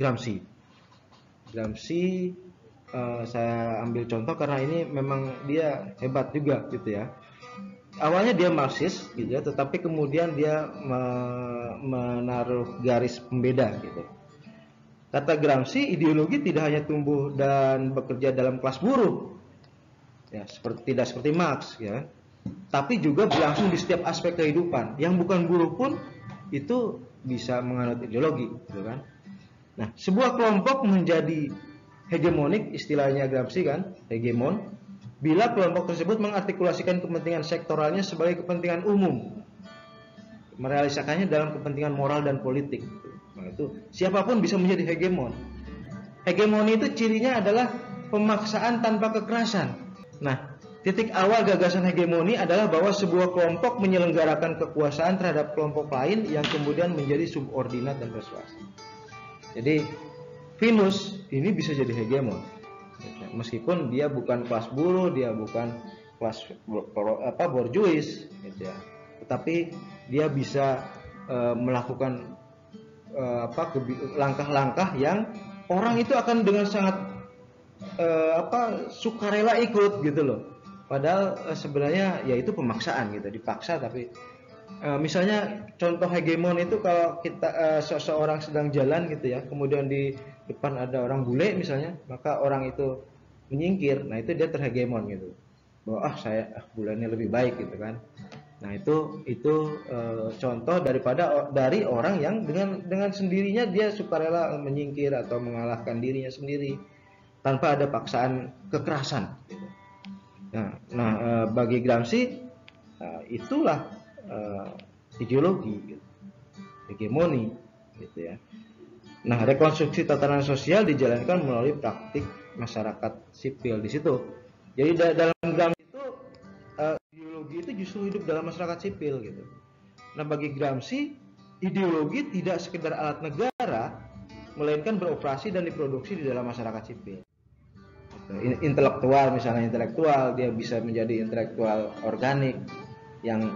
Gramsci. Gramsci saya ambil contoh karena ini memang dia hebat juga gitu ya. Awalnya dia Marxis gitu ya, tetapi kemudian dia menaruh garis pembeda gitu. Kata Gramsci, ideologi tidak hanya tumbuh dan bekerja dalam kelas buruh, ya tidak seperti Marx ya, tapi juga berlangsung di setiap aspek kehidupan. Yang bukan buruh pun itu bisa menganut ideologi, gitu kan? Nah, sebuah kelompok menjadi hegemonik, istilahnya Gramsci kan, hegemon, bila kelompok tersebut mengartikulasikan kepentingan sektoralnya sebagai kepentingan umum, merealisasikannya dalam kepentingan moral dan politik. Nah, itu siapapun bisa menjadi hegemon. Hegemoni itu cirinya adalah pemaksaan tanpa kekerasan. Nah, titik awal gagasan hegemoni adalah bahwa sebuah kelompok menyelenggarakan kekuasaan terhadap kelompok lain yang kemudian menjadi subordinat dan persuasif. Jadi Venus ini bisa jadi hegemon, meskipun dia bukan kelas buruh, dia bukan kelas borjuis, gitu ya. Tetapi dia bisa melakukan langkah-langkah yang orang itu akan dengan sangat sukarela ikut gitu loh. Padahal sebenarnya ya itu pemaksaan gitu, dipaksa. Tapi misalnya contoh hegemon itu kalau kita seseorang sedang jalan gitu ya, kemudian di depan ada orang bule misalnya, maka orang itu menyingkir. Nah, itu dia terhegemon gitu. Bahwa bulenya lebih baik gitu kan. Nah, itu contoh dari orang yang dengan sendirinya dia sukarela menyingkir atau mengalahkan dirinya sendiri tanpa ada paksaan kekerasan. Nah, bagi Gramsci itulah ideologi, gitu. Hegemoni, gitu ya. Nah, rekonstruksi tatanan sosial dijalankan melalui praktik masyarakat sipil di situ. Jadi dalam Gramsci itu ideologi itu justru hidup dalam masyarakat sipil gitu. Nah, bagi Gramsci ideologi tidak sekedar alat negara, melainkan beroperasi dan diproduksi di dalam masyarakat sipil. Intelektual, misalnya intelektual, dia bisa menjadi intelektual organik yang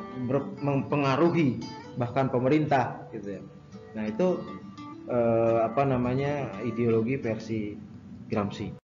mempengaruhi bahkan pemerintah gitu ya. Nah, itu ideologi versi Gramsci.